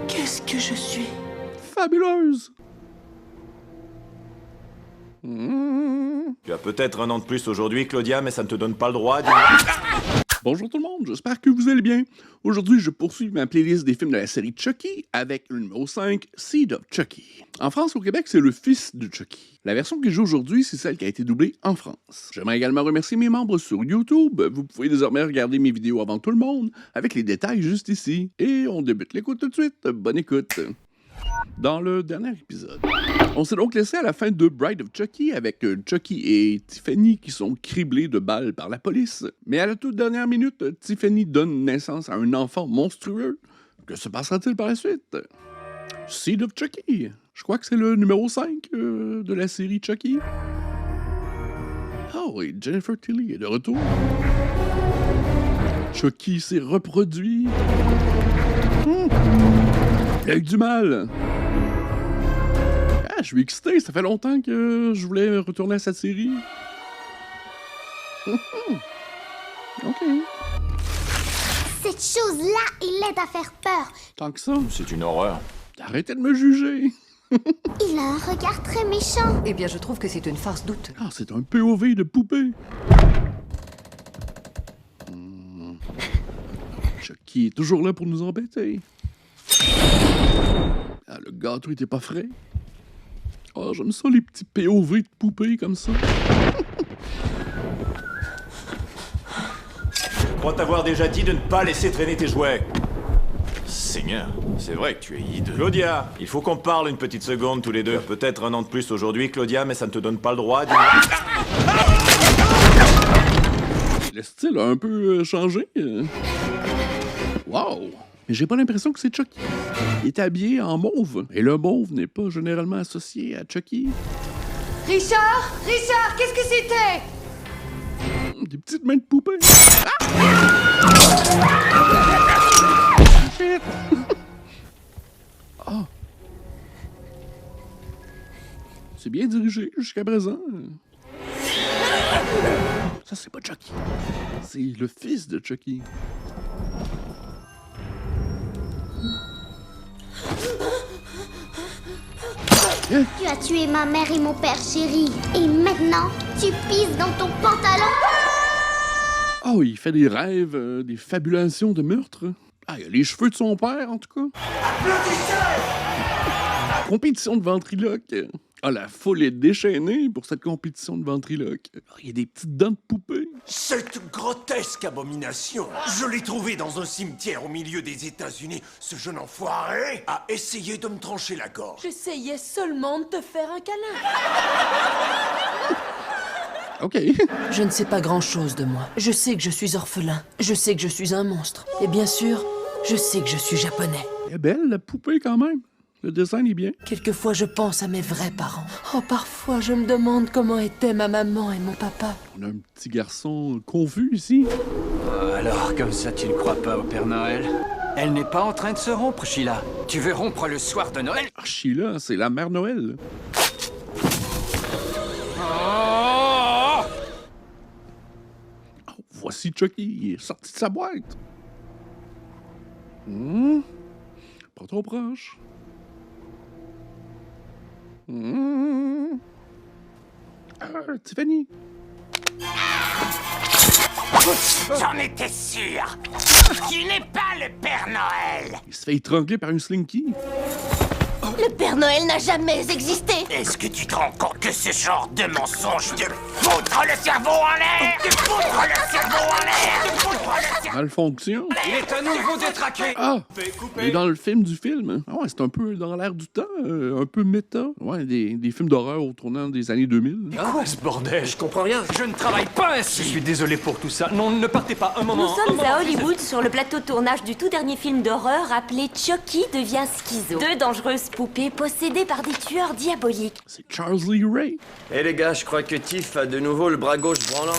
Qu'est-ce que je suis? Fabuleuse! Tu as peut-être un an de plus aujourd'hui, Claudia, mais ça ne te donne pas le droit. Bonjour tout le monde, j'espère que vous allez bien. Aujourd'hui, je poursuis ma playlist des films de la série Chucky avec le numéro 5, Seed of Chucky. En France et au Québec, c'est le fils de Chucky. La version que j'ai aujourd'hui, c'est celle qui a été doublée en France. J'aimerais également remercier mes membres sur YouTube. Vous pouvez désormais regarder mes vidéos avant tout le monde, avec les détails juste ici. Et on débute l'écoute tout de suite. Bonne écoute. Dans le dernier épisode, on s'est donc laissé à la fin de Bride of Chucky avec Chucky et Tiffany qui sont criblés de balles par la police. Mais à la toute dernière minute, Tiffany donne naissance à un enfant monstrueux. Que se passera-t-il par la suite? Seed of Chucky. Je crois que c'est le numéro 5 de la série Chucky. Ah oui, Jennifer Tilly est de retour. Chucky s'est reproduit. L'œil du mal. Ah, je suis excité, ça fait longtemps que je voulais retourner à cette série. Ok. Cette chose-là, il l'aide à faire peur. Tant que ça, C'est une horreur. arrêtez de me juger. Il a un regard très méchant. Eh bien, je trouve que c'est une farce doute. Ah, c'est un POV de poupée. Chucky est toujours là pour nous embêter. Ah, le gâteau était pas frais. Oh, j'aime ça, les petits POV de poupées comme ça. Je crois t'avoir déjà dit de ne pas laisser traîner tes jouets. Seigneur, c'est vrai que tu es hideux. Claudia, il faut qu'on parle une petite seconde tous les deux. Tu as peut-être un an de plus aujourd'hui, Claudia, mais ça ne te donne pas le droit. Le style a un peu changé. Wow! Mais j'ai pas l'impression que c'est Chucky. Il est habillé en mauve. Et le mauve n'est pas généralement associé à Chucky. Richard! Richard, qu'est-ce que c'était? Des petites mains de poupée. Shit! Ah! C'est bien dirigé jusqu'à présent. Ça, c'est pas Chucky. C'est le fils de Chucky. Tu as tué ma mère et mon père chéri. Et maintenant, tu pisses dans ton pantalon. Oh, il fait des rêves, des fabulations de meurtre. Ah, il a les cheveux de son père, en tout cas. Compétition de ventriloque. Ah, la foule est déchaînée pour cette compétition de ventriloque. Ah, il y a des petites dents de poupée. Cette grotesque abomination, je l'ai trouvé dans un cimetière au milieu des États-Unis. Ce jeune enfoiré a essayé de me trancher la gorge. J'essayais seulement de te faire un câlin. OK. Je ne sais pas grand-chose de moi. Je sais que je suis orphelin. Je sais que je suis un monstre. Et bien sûr, je sais que je suis japonais. Elle est belle, la poupée, quand même. Le design est bien. Quelquefois, je pense à mes vrais parents. Oh, parfois, je me demande comment étaient ma maman et mon papa. On a un petit garçon confus, ici. Alors, comme ça, tu ne crois pas au Père Noël? Elle n'est pas en train de se rompre, Sheila. Tu veux rompre le soir de Noël? Ah, Sheila, c'est la mère Noël. Oh! Oh, voici Chucky, il est sorti de sa boîte. Pas trop proche. Tiffany. J'en étais sûr. Tu n'es pas le Père Noël. Il se fait étrangler par une slinky. Le Père Noël n'a jamais existé. Est-ce que tu te rends compte que ce genre de mensonge te foutre le cerveau en l'air? Te foutre le cerveau en l'air? Te foutre le cerveau Malfonction. Il est à nouveau détraqué! Ah! Il est dans le film du film. Ah ouais, c'est un peu dans l'air du temps, un peu méta. Ouais, des films d'horreur au tournant des années 2000. Quoi ce bordel? Je comprends rien. Je ne travaille pas ainsi! Je suis désolé pour tout ça. Non, ne partez pas un moment. Nous sommes à Hollywood sur le plateau de tournage du tout dernier film d'horreur appelé Chucky devient schizo. Deux dangereuses poupées possédées par des tueurs diaboliques. C'est Charles Lee Ray. Eh les gars, je crois que Tiff a de nouveau le bras gauche branlant.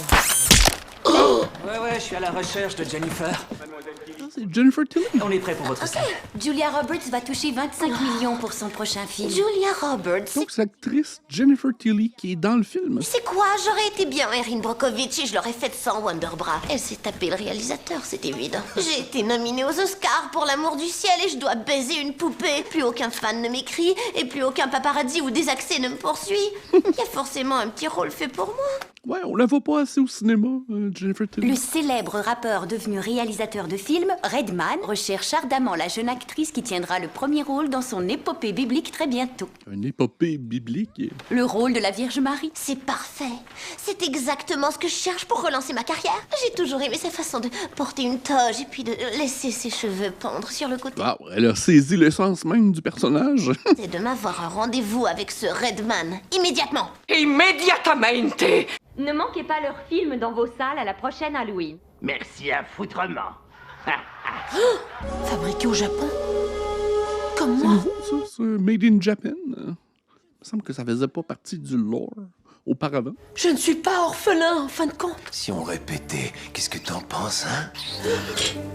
Ouais, je suis à la recherche de Jennifer. Ah, c'est Jennifer Tilly. On est prêt pour votre scène. Julia Roberts va toucher 25 millions pour son prochain film. Julia Roberts? Donc, c'est l'actrice Jennifer Tilly qui est dans le film. C'est quoi? J'aurais été bien Erin Brockovich et je l'aurais faite sans Wonderbra. Elle s'est tapée le réalisateur, c'est évident. J'ai été nominée aux Oscars pour l'amour du ciel et je dois baiser une poupée. Plus aucun fan ne m'écrit et plus aucun paparazzi ou désaxé ne me poursuit. Il y a forcément un petit rôle fait pour moi. Ouais, on la voit pas assez au cinéma, Jennifer Tilly. Le célèbre rappeur devenu réalisateur de films, Redman, recherche ardemment la jeune actrice qui tiendra le premier rôle dans son épopée biblique très bientôt. Une épopée biblique. Le rôle de la Vierge Marie. C'est parfait. C'est exactement ce que je cherche pour relancer ma carrière. J'ai toujours aimé sa façon de porter une toge et puis de laisser ses cheveux pendre sur le côté. Wow, elle a saisi l'essence même du personnage. C'est de m'avoir un rendez-vous avec ce Redman. Immédiatement. Immediatamente! Ne manquez pas leur film dans vos salles à la prochaine Halloween. Merci infoutrement. Fabriqué au Japon? C'est Comment? nouveau, ça, c'est Made in Japan. Il me semble que ça faisait pas partie du lore auparavant. Je ne suis pas orphelin, en fin de compte. Si on répétait, qu'est-ce que t'en penses, hein?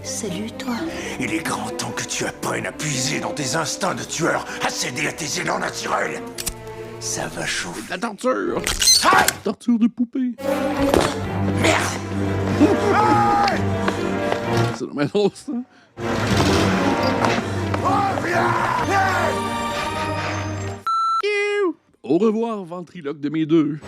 Salut, toi. Il est grand temps que tu apprennes à puiser dans tes instincts de tueur, à céder à tes élans naturels. Ça va chauffer. La torture! Aïe! Torture de poupée. Merde! Aïe! C'est dommage drôle, ça. Au revoir, ventriloque de mes deux.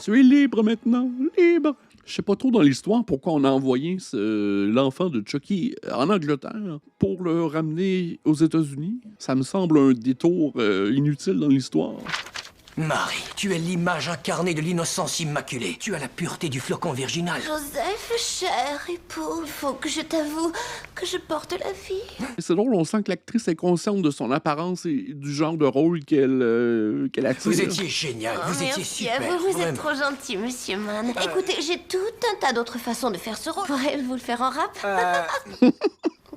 Tu es libre maintenant, libre. Je sais pas trop dans l'histoire pourquoi on a envoyé l'enfant de Chucky en Angleterre pour le ramener aux États-Unis. Ça me semble un détour inutile dans l'histoire. Marie, tu es l'image incarnée de l'innocence immaculée. Tu as la pureté du flocon virginal. Joseph, cher époux, il faut que je t'avoue que je porte la vie. Et c'est drôle, on sent que l'actrice est consciente de son apparence et du genre de rôle qu'elle attire. Vous étiez génial, vous étiez Merci super. à vous, vous êtes vraiment. trop gentil, monsieur Mann. Écoutez, j'ai tout un tas d'autres façons de faire ce rôle. Pourrais-vous le faire en rap?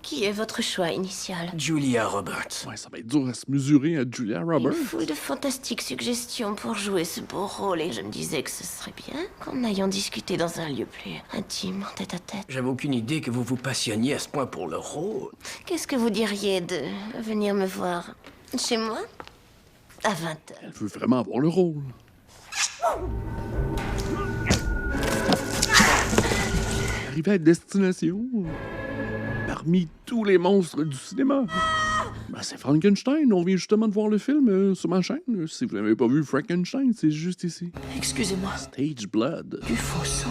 Qui est votre choix initial? Julia Roberts. Ouais, ça va être dur à se mesurer à Julia Une Roberts. foule de fantastiques suggestions pour jouer ce beau rôle et je me disais que ce serait bien qu'on aille en discuter dans un lieu plus intime, tête à tête. J'avais aucune idée que vous vous passionniez à ce point pour le rôle. Qu'est-ce que vous diriez de venir me voir chez moi à 20h? Elle veut vraiment avoir le rôle. Arriver à destination parmi tous les monstres du cinéma. Ben, c'est Frankenstein. On vient justement de voir le film sur ma chaîne. Si vous n'avez pas vu Frankenstein, c'est juste ici. Excusez-moi. Stage Blood. Du faux sang.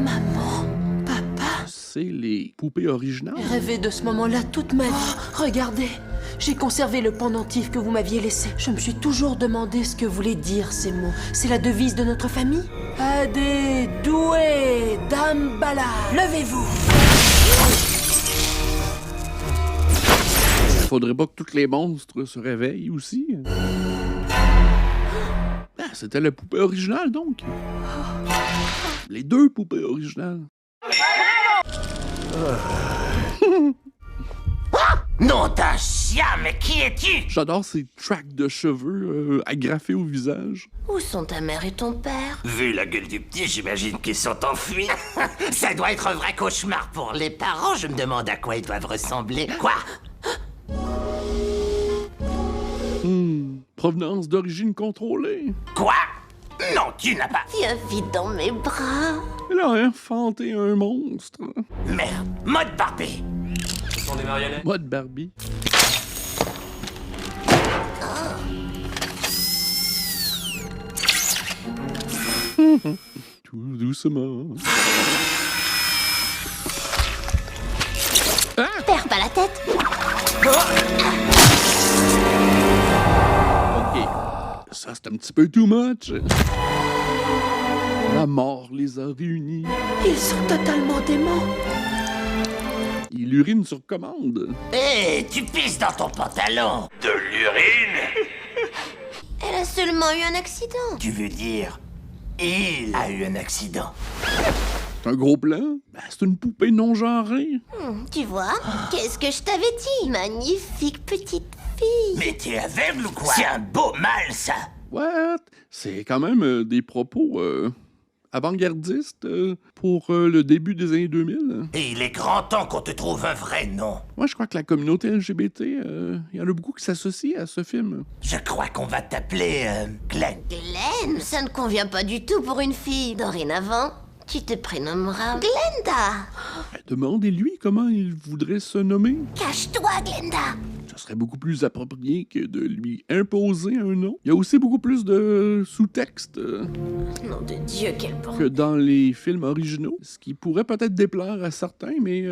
Maman. Papa. C'est les poupées originales. J'ai rêvé de ce moment-là toute ma vie. Regardez. J'ai conservé le pendentif que vous m'aviez laissé. Je me suis toujours demandé ce que voulaient dire ces mots. C'est la devise de notre famille. Adé, doué, dame-bala. Levez-vous. Faudrait pas que tous les monstres se réveillent aussi. Ah, c'était la poupée originale, donc. Les deux poupées originales. Non, d'un chien, mais qui es-tu? J'adore ces tracks de cheveux agrafés au visage. Où sont ta mère et ton père? Vu la gueule du petit, j'imagine qu'ils sont enfuis. Ça doit être un vrai cauchemar pour les parents. Je me demande à quoi ils doivent ressembler. Quoi? Provenance d'origine contrôlée. Quoi? Non, tu n'as pas. Viens vite dans mes bras. Elle a inventé un monstre. Merde, mode Barbie. Mode Barbie. Tout doucement. Perds pas la tête. Ok. Ça, c'est un petit peu too much. La mort les a réunis. Ils sont totalement déments. Il urine sur commande. Hé, tu pisses dans ton pantalon. De l'urine? Elle a seulement eu un accident. Tu veux dire, il a eu un accident. C'est un gros plan. Ben, c'est une poupée non genrée. Tu vois? Qu'est-ce que je t'avais dit? Magnifique petite fille. Mais t'es aveugle ou quoi? C'est un beau mal, ça. What? C'est quand même des propos avant-gardiste pour le début des années 2000. Et il est grand temps qu'on te trouve un vrai nom. Moi, je crois que la communauté LGBT, il y en a beaucoup qui s'associent à ce film. Je crois qu'on va t'appeler Glenn. Glenn, ça ne convient pas du tout pour une fille. Dorénavant, tu te prénommeras Glenda. Demandez-lui comment il voudrait se nommer. Cache-toi, Glenda. Ce serait beaucoup plus approprié que de lui imposer un nom. Il y a aussi beaucoup plus de sous-texte Nom de Dieu, quel que bordel. dans les films originaux, ce qui pourrait peut-être déplaire à certains, mais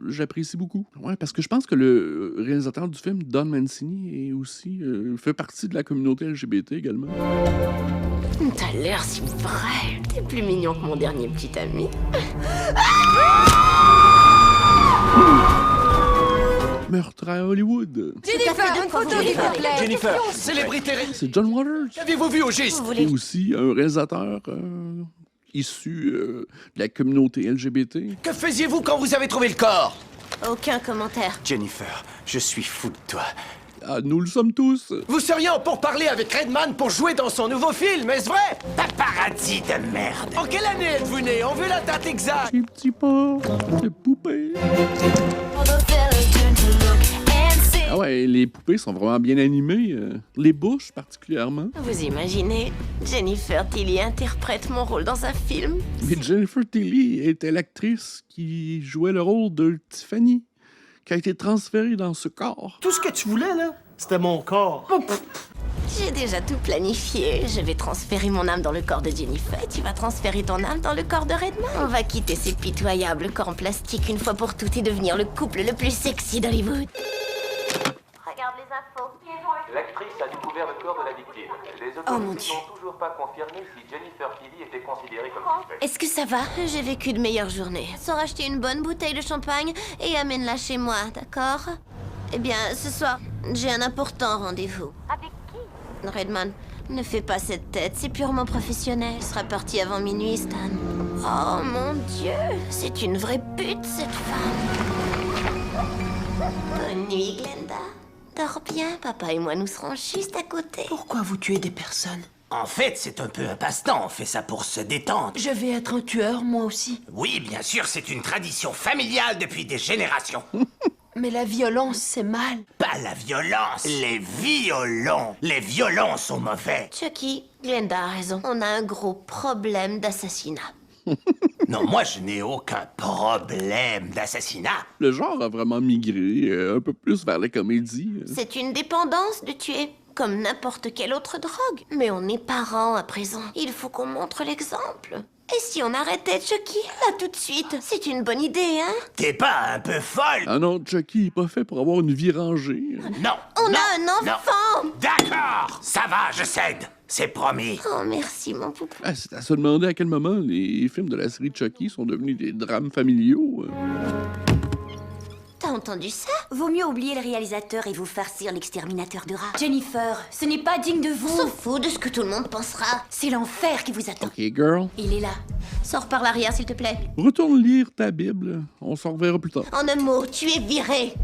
j'apprécie beaucoup. Ouais, parce que je pense que le réalisateur du film, Don Mancini, est aussi fait partie de la communauté LGBT également. T'as l'air si vrai. T'es plus mignon que mon dernier petit ami. Meurtre à Hollywood. Jennifer, une photo, s'il te plaît. Jennifer, Célébrité. C'est John Waters. Qu'avez-vous vu au giste? Et aussi un réalisateur issu de la communauté LGBT. Que faisiez-vous quand vous avez trouvé le corps? Aucun commentaire. Jennifer, je suis fou de toi. Ah, nous le sommes tous. Vous seriez en pourparlers avec Redman pour jouer dans son nouveau film, est-ce vrai? Paparazzi de merde. En quelle année êtes-vous né? On veut la date exacte. Les petits pas de poupées. Ah ouais, les poupées sont vraiment bien animées. Les bouches particulièrement. Vous imaginez, Jennifer Tilly interprète mon rôle dans un film? Mais Jennifer Tilly était l'actrice qui jouait le rôle de Tiffany, qui a été transférée dans ce corps. Tout ce que tu voulais, là, c'était mon corps. J'ai déjà tout planifié. Je vais transférer mon âme dans le corps de Jennifer. Et tu vas transférer ton âme dans le corps de Redman. On va quitter ces pitoyables corps en plastique une fois pour toutes et devenir le couple le plus sexy d'Hollywood. Regarde les infos. L'actrice a découvert le corps de la victime. Les Oh mon autorités Dieu. n'ont toujours pas confirmé si Jennifer Tilly était considérée comme suspecte. Est-ce que ça va? J'ai vécu de meilleures journées. Sors acheter une bonne bouteille de champagne et amène-la chez moi, d'accord? Eh bien, ce soir, j'ai un important rendez-vous. Avec qui? Redman, ne fais pas cette tête, c'est purement professionnel. Il sera parti avant minuit, Stan. Oh mon Dieu, c'est une vraie pute, cette femme. Bonne nuit, Glenda. Dors bien, papa et moi nous serons juste à côté. Pourquoi vous tuez des personnes? En fait, c'est un peu un passe-temps. On fait ça pour se détendre. Je vais être un tueur, moi aussi. Oui, bien sûr, c'est une tradition familiale depuis des générations. Mais la violence, c'est mal. Pas la violence, les violons. Les violons sont mauvais. Chucky, Glenda a raison. On a un gros problème d'assassinat. Non, moi, je n'ai aucun problème d'assassinat. Le genre a vraiment migré un peu plus vers la comédie. C'est une dépendance de tuer, comme n'importe quelle autre drogue. Mais on est parents à présent. Il faut qu'on montre l'exemple. Et si on arrêtait Chucky, là tout de suite? C'est une bonne idée, hein? T'es pas un peu folle? Ah non, Chucky est pas fait pour avoir une vie rangée. Non. On non, a un enfant! non. D'accord, ça va, je cède. C'est promis. Oh, merci, mon poupou. Ah, c'est à se demander à quel moment les films de la série Chucky sont devenus des drames familiaux. T'as entendu ça? Vaut mieux oublier le réalisateur et vous farcir l'exterminateur de rats. Jennifer, ce n'est pas digne de On vous. s'en fout de ce que tout le monde pensera. C'est l'enfer qui vous attend. Ok, girl. Il est là. Sors par l'arrière, s'il te plaît. Retourne lire ta Bible. On s'en reverra plus tard. En un mot, tu es viré.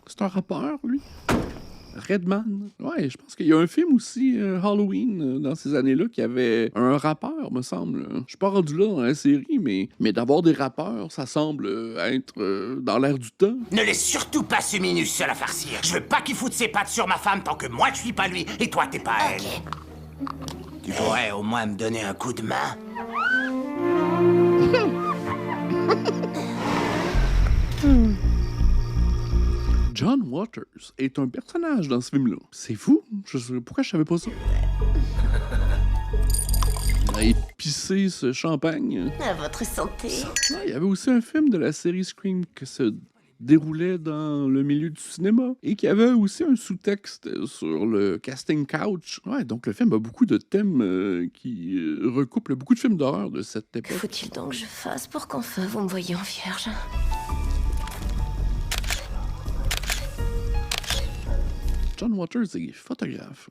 C'est un rappeur, lui. Redman. Ouais, je pense qu'il y a un film aussi, Halloween, dans ces années-là, qui avait un rappeur, me semble. Je suis pas rendu là dans la série, mais d'avoir des rappeurs, ça semble être dans l'air du temps. Ne laisse surtout pas ce minus seul à farcir. Je veux pas qu'il foute ses pattes sur ma femme tant que moi je suis pas lui et toi t'es pas elle. Tu pourrais au moins me donner un coup de main. John Waters est un personnage dans ce film-là. C'est fou. Pourquoi je savais pas ça? Il a épicé ce champagne. À votre santé. Ouais, il y avait aussi un film de la série Scream qui se déroulait dans le milieu du cinéma et qui avait aussi un sous-texte sur le casting couch. Ouais, donc le film a beaucoup de thèmes qui recoupent beaucoup de films d'horreur de cette Que époque. faut-il donc que je fasse pour qu'enfin vous me voyez en vierge? John Waters est photographe.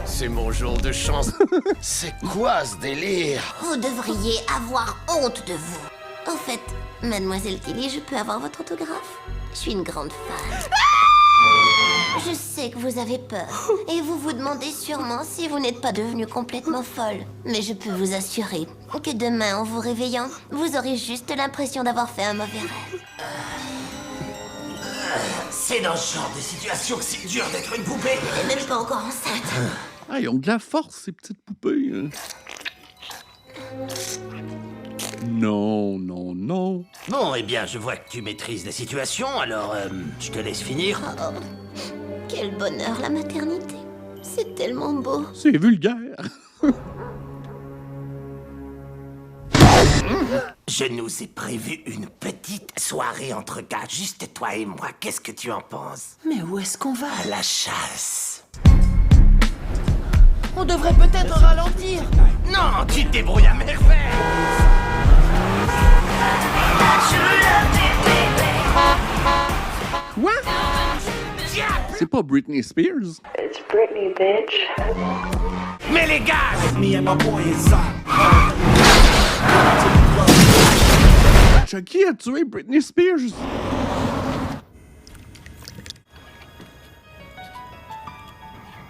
C'est mon jour de chance. C'est quoi ce délire? Vous devriez avoir honte de vous. Au fait, mademoiselle Tilly, je peux avoir votre autographe? Je suis une grande fan. Je sais que vous avez peur. Et vous vous demandez sûrement si vous n'êtes pas devenue complètement folle. Mais je peux vous assurer que demain, en vous réveillant, vous aurez juste l'impression d'avoir fait un mauvais rêve. C'est dans ce genre de situation que c'est dur d'être une poupée. Elle n'est même pas encore enceinte. Ah, ils ont de la force, ces petites poupées. Hein. Non, non, non. Bon, eh bien, je vois que tu maîtrises la situation, alors je te laisse finir. Oh, quel bonheur, la maternité. C'est tellement beau. C'est vulgaire. Je nous ai prévu une petite soirée entre gars, juste toi et moi. Qu'est-ce que tu en penses? Mais où est-ce qu'on va? À la chasse. On devrait peut-être ralentir. Non, tu te débrouilles à merveille. Quoi? C'est pas Britney Spears? It's Britney, bitch. Mais les gars! Chucky a tué Britney Spears.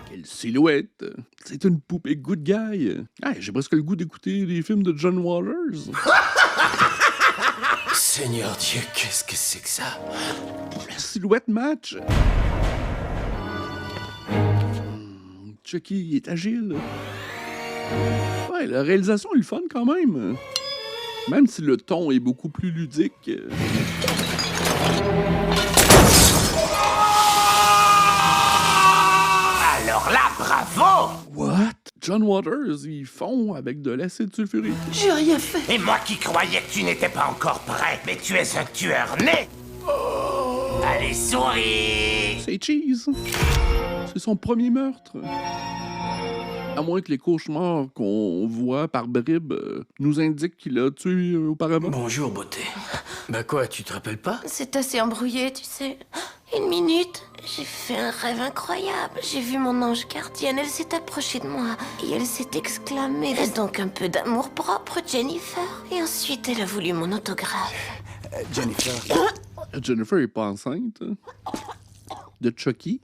Quelle silhouette. C'est une poupée good guy. Ah, j'ai presque le goût d'écouter des films de John Waters. Seigneur Dieu, qu'est-ce que c'est que ça? La silhouette match. Chucky est agile. Ouais, la réalisation est le fun quand même. Même si le ton est beaucoup plus ludique. Alors là, bravo! What? John Waters, ils font avec de l'acide sulfurique. J'ai rien fait. Et moi qui croyais que tu n'étais pas encore prêt, mais tu es un tueur né! Allez, souris! C'est cheese. C'est son premier meurtre. À moins que les cauchemars qu'on voit par bribes nous indiquent qu'il a tué auparavant. Bonjour, beauté. Bah quoi, tu te rappelles pas? C'est assez embrouillé, tu sais. Une minute, j'ai fait un rêve incroyable. J'ai vu mon ange gardienne, elle s'est approchée de moi et elle s'est exclamée « Donc un peu d'amour propre, Jennifer ?» Et ensuite, elle a voulu mon autographe. Jennifer est pas enceinte. De Chucky.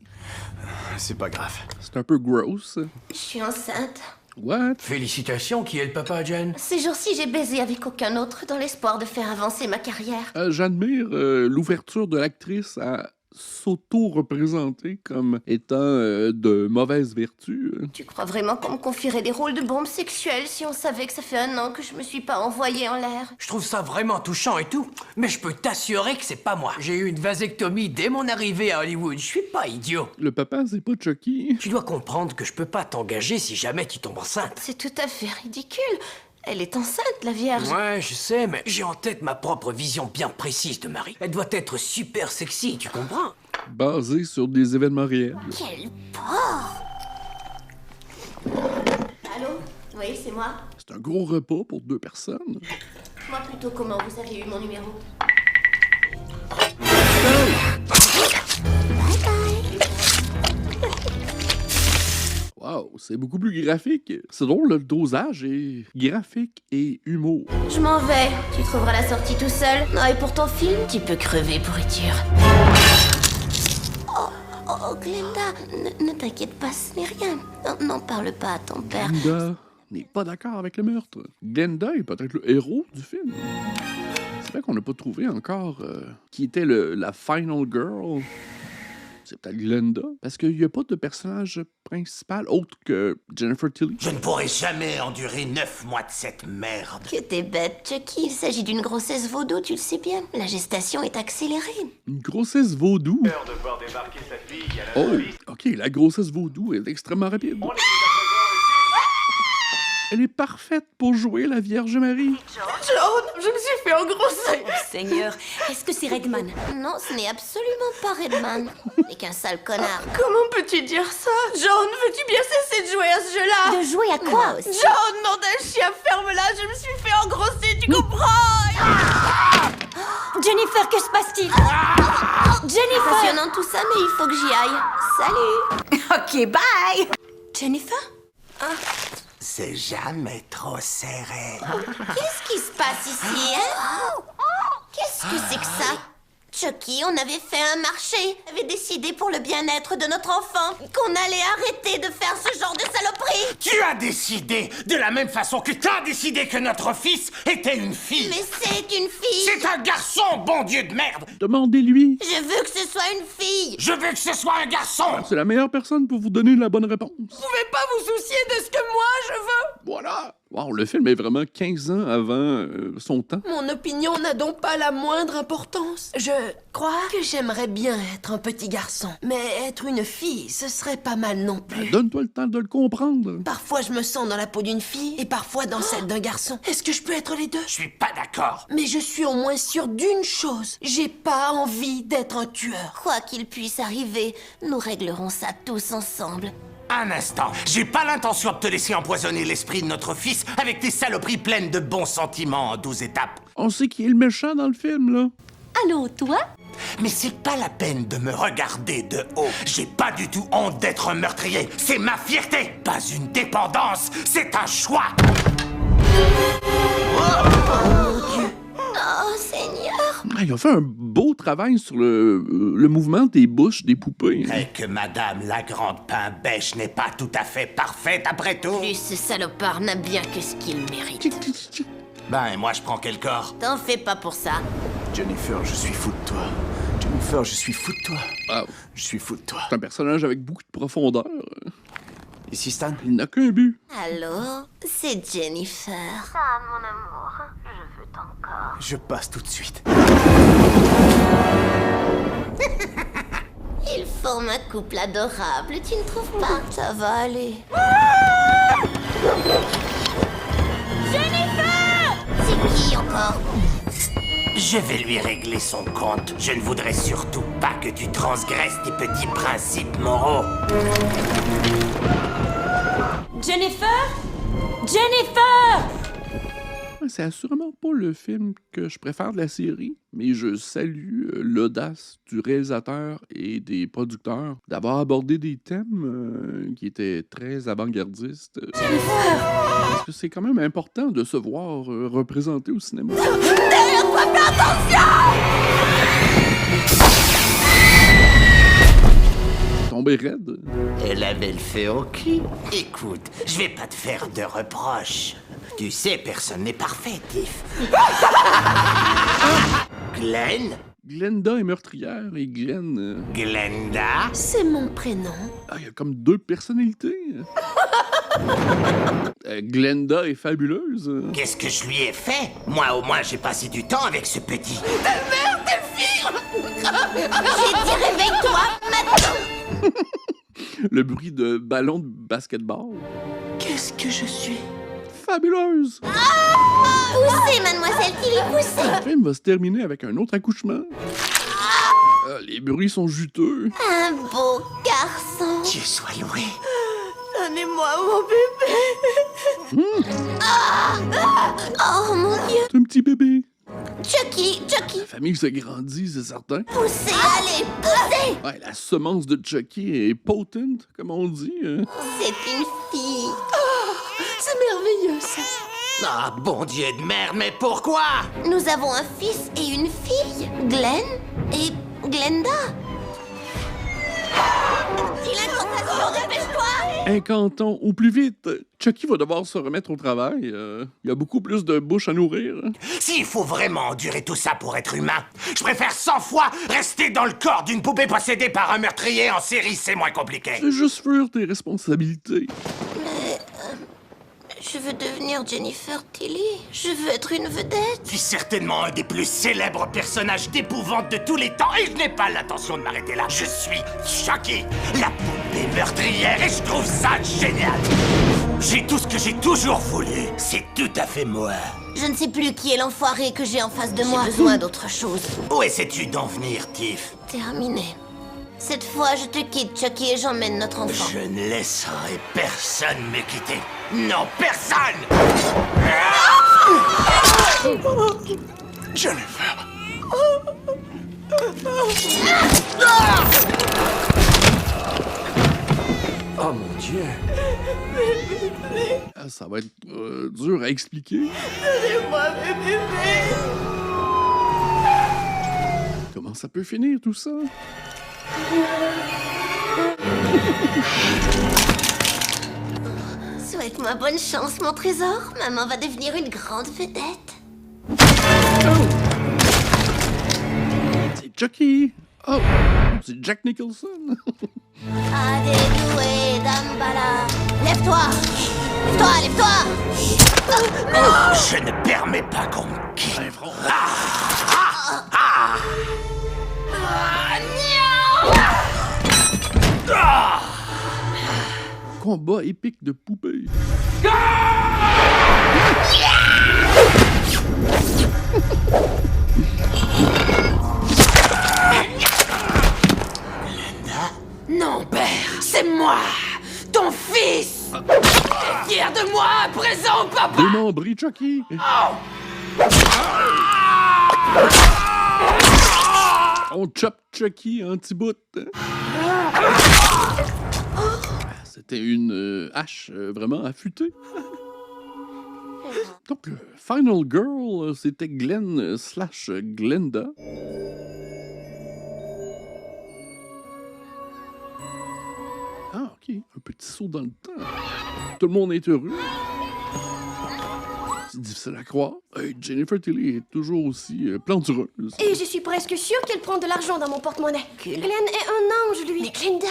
C'est pas grave. C'est un peu gross. Je suis enceinte. What? Félicitations, qui est le papa, Jen? Ces jours-ci, j'ai baisé avec aucun autre dans l'espoir de faire avancer ma carrière. J'admire l'ouverture de l'actrice à s'auto-représenter comme étant de mauvaise vertu. Tu crois vraiment qu'on me confierait des rôles de bombe sexuelle si on savait que ça fait 1 an que je me suis pas envoyée en l'air? Je trouve ça vraiment touchant et tout, mais je peux t'assurer que c'est pas moi. J'ai eu une vasectomie dès mon arrivée à Hollywood, je suis pas idiot. Le papa, c'est pas Chucky. Tu dois comprendre que je peux pas t'engager si jamais tu tombes enceinte. C'est tout à fait ridicule. Elle est enceinte, la Vierge. Ouais, je sais, mais j'ai en tête ma propre vision bien précise de Marie. Elle doit être super sexy, tu comprends? Basé sur des événements réels. Quel porc! Allô? Oui, c'est moi. C'est un gros repas pour 2 personnes. Moi plutôt, comment vous avez eu mon numéro? Bye bye! Wow, c'est beaucoup plus graphique. C'est drôle, le dosage est graphique et humour. Je m'en vais. Tu trouveras la sortie tout seul. Ah, et pour ton film, tu peux crever, pourriture. Oh, Glenda, ne t'inquiète pas, ce n'est rien. N'en parle pas à ton père. Glenda n'est pas d'accord avec le meurtre. Glenda est peut-être le héros du film. C'est vrai qu'on n'a pas trouvé encore qui était la final girl. C'est peut-être Glenda, parce qu'il n'y a pas de personnage principal autre que Jennifer Tilly. Je ne pourrai jamais endurer 9 mois de cette merde. Que t'es bête, Chucky. Il s'agit d'une grossesse vaudou, tu le sais bien. La gestation est accélérée. Une grossesse vaudou? De voir débarquer sa fille à la service. Ok, la grossesse vaudou est extrêmement rapide. Elle est parfaite pour jouer la Vierge Marie. John, je me suis fait engrosser. Oh, Seigneur, est-ce que c'est Redman? Non, ce n'est absolument pas Redman. n'est qu'un sale connard. Comment peux-tu dire ça? John, veux-tu bien cesser de jouer à ce jeu-là? De jouer à quoi aussi? John, nom d'un chien, ferme-la, je me suis fait engrosser, tu comprends? Jennifer, que se passe-t-il? Jennifer! Passionnant tout ça, mais il faut que j'y aille. Salut! Ok, bye! Jennifer? C'est jamais trop serré. Qu'est-ce qui se passe ici, hein? Qu'est-ce que c'est que ça? Chucky, on avait fait un marché. On avait décidé pour le bien-être de notre enfant qu'on allait arrêter de faire ce genre de saloperie. Tu as décidé de la même façon que t'as décidé que notre fils était une fille. Mais c'est une fille. C'est un garçon, bon Dieu de merde. Demandez-lui. Je veux que ce soit une fille. Je veux que ce soit un garçon. C'est la meilleure personne pour vous donner la bonne réponse. Vous pouvez pas vous soucier de ce que moi je veux? Voilà. Wow, le film est vraiment 15 ans avant son temps. Mon opinion n'a donc pas la moindre importance. Je crois que j'aimerais bien être un petit garçon. Mais être une fille, ce serait pas mal non plus. Donne-toi le temps de le comprendre. Parfois, je me sens dans la peau d'une fille et parfois dans celle d'un garçon. Est-ce que je peux être les deux? Je suis pas d'accord. Mais je suis au moins sûre d'une chose. J'ai pas envie d'être un tueur. Quoi qu'il puisse arriver, nous réglerons ça tous ensemble. Un instant, j'ai pas l'intention de te laisser empoisonner l'esprit de notre fils avec tes saloperies pleines de bons sentiments en 12 étapes. On sait qui est le méchant dans le film, là. Allô, toi? Mais c'est pas la peine de me regarder de haut. J'ai pas du tout honte d'être un meurtrier. C'est ma fierté, pas une dépendance. C'est un choix. Oh, Seigneur! Ah, il a fait un beau travail sur le mouvement des bouches des poupées. Et que Madame la Grande Pain Bêche n'est pas tout à fait parfaite après tout. Lui, ce salopard n'a bien que ce qu'il mérite. Ben, et moi, je prends quel corps? T'en fais pas pour ça. Jennifer, je suis fou de toi. Jennifer, je suis fou de toi. Wow. Je suis fou de toi. C'est un personnage avec beaucoup de profondeur. Ici, Stan? Il n'a qu'un but. Allô? C'est Jennifer. Ah, mon amour, je veux ton corps. Je passe tout de suite. Ils forment un couple adorable, tu ne trouves pas? Ça va aller. Jennifer! C'est qui encore? Je vais lui régler son compte. Je ne voudrais surtout pas que tu transgresses tes petits principes moraux. Jennifer? Jennifer! C'est assurément pas le film que je préfère de la série, mais je salue l'audace du réalisateur et des producteurs d'avoir abordé des thèmes qui étaient très avant-gardistes. Parce que c'est quand même important de se voir représenté au cinéma. Derrière toi, fais attention! Tombé raide. Elle avait le fait au cul. Écoute, je vais pas te faire de reproches. Tu sais, personne n'est parfait, Tiff. Glenn? Glenda est meurtrière et Glenn... Glenda? C'est mon prénom. Ah, il y a comme deux personnalités. Glenda est fabuleuse. Qu'est-ce que je lui ai fait? Moi, au moins, j'ai passé du temps avec ce petit. J'ai dit réveille-toi maintenant! Le bruit de ballon de basketball. Qu'est-ce que je suis? Fabuleuse! Poussez, mademoiselle Tilly, poussez! Le film va se terminer avec un autre accouchement. Les bruits sont juteux. Un beau garçon. Dieu soit loué. Donnez-moi mon bébé. Oh mon Dieu. C'est un petit bébé. Chucky. La famille se grandit, c'est certain. Poussez, allez, poussez. Ouais, la semence de Chucky est potent, comme on dit. C'est une fille. C'est merveilleux, ça. Ah, bon Dieu de merde, mais pourquoi? Nous avons un fils et une fille, Glenn et Glenda. Dis l'incantation, dépêche-toi! Incantons au plus vite. Chucky va devoir se remettre au travail. Il y a beaucoup plus de bouches à nourrir. S'il faut vraiment endurer tout ça pour être humain, je préfère 100 fois rester dans le corps d'une poupée possédée par un meurtrier en série, c'est moins compliqué. C'est juste fuir tes responsabilités. Mais je veux devenir Jennifer Tilly. Je veux être une vedette. Tu es certainement un des plus célèbres personnages d'épouvante de tous les temps et je n'ai pas l'intention de m'arrêter là. Je suis Chucky, la poupée meurtrière et je trouve ça génial. J'ai tout ce que j'ai toujours voulu. C'est tout à fait moi. Je ne sais plus qui est l'enfoiré que j'ai en face de moi. J'ai besoin d'autre chose. Où essaies-tu d'en venir, Tiff? Terminé. Cette fois, je te quitte, Chucky, et j'emmène notre enfant. Je ne laisserai personne me quitter. Non, personne! Jennifer. Oh mon Dieu. Ah, ça va être dur à expliquer. Donnez-moi mes bébés. Comment ça peut finir tout ça? Souhaite-moi bonne chance, mon trésor. Maman va devenir une grande vedette. C'est Chucky! Oh! C'est Jack Nicholson! Adédoué Dambala. Lève-toi! Lève-toi, lève-toi! Je ne permets pas qu'on me quitte. Combat épique de poupées. Non, père, c'est moi, ton fils. T'es fier de moi à présent, papa? Démembré Chucky! On chope Chucky en petits bouts. C'était une hache vraiment affûtée. Donc, Final Girl, c'était Glenn / Glenda. Ah, ok. Un petit saut dans le temps. Tout le monde est heureux. C'est difficile à croire. Jennifer Tilly est toujours aussi plantureuse. Et je suis presque sûre qu'elle prend de l'argent dans mon porte-monnaie. Glenn est un ange, lui. Mais Glenda!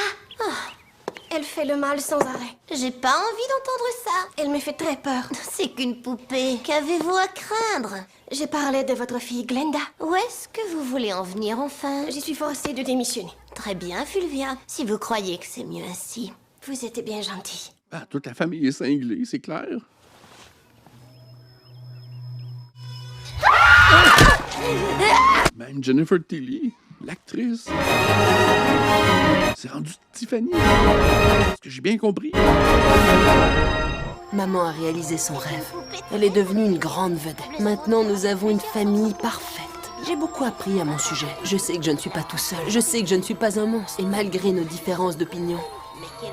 Elle fait le mal sans arrêt. J'ai pas envie d'entendre ça. Elle me fait très peur. C'est qu'une poupée. Qu'avez-vous à craindre? J'ai parlé de votre fille Glenda. Où est-ce que vous voulez en venir enfin? J'y suis forcée de démissionner. Très bien, Fulvia. Si vous croyez que c'est mieux ainsi. Vous êtes bien gentil. Ah, toute la famille est cinglée, c'est clair. Même Jennifer Tilly, l'actrice. C'est rendu Tiffany. Est-ce que j'ai bien compris? Maman a réalisé son rêve. Elle est devenue une grande vedette. Maintenant, nous avons une famille parfaite. J'ai beaucoup appris à mon sujet. Je sais que je ne suis pas tout seul. Je sais que je ne suis pas un monstre. Et malgré nos différences d'opinion,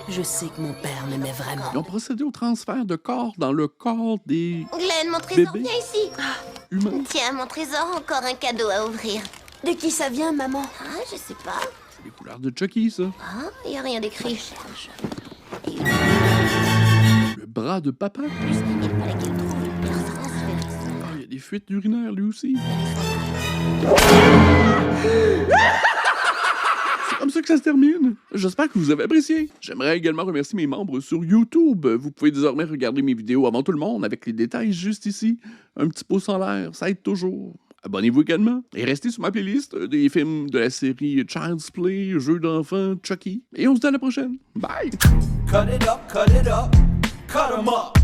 je sais que mon père m'aimait vraiment. Ils ont procédé au transfert de corps dans le corps des Glenn, mon trésor, bébés viens ici. humains. Tiens, mon trésor, encore un cadeau à ouvrir. De qui ça vient, maman? Ah, je sais pas. C'est les couleurs de Chucky, ça. Ah, y a rien d'écrit. Le bras de papa. Il fallait qu'il trouve une pierre transférée. Ah, il y a des fuites urinaires, lui aussi. C'est comme ça que ça se termine. J'espère que vous avez apprécié. J'aimerais également remercier mes membres sur YouTube. Vous pouvez désormais regarder mes vidéos avant tout le monde avec les détails juste ici. Un petit pouce en l'air, ça aide toujours. Abonnez-vous également et restez sur ma playlist des films de la série Child's Play, Jeux d'enfants, Chucky. Et on se dit à la prochaine. Bye! Cut it up, cut it up, cut 'em up.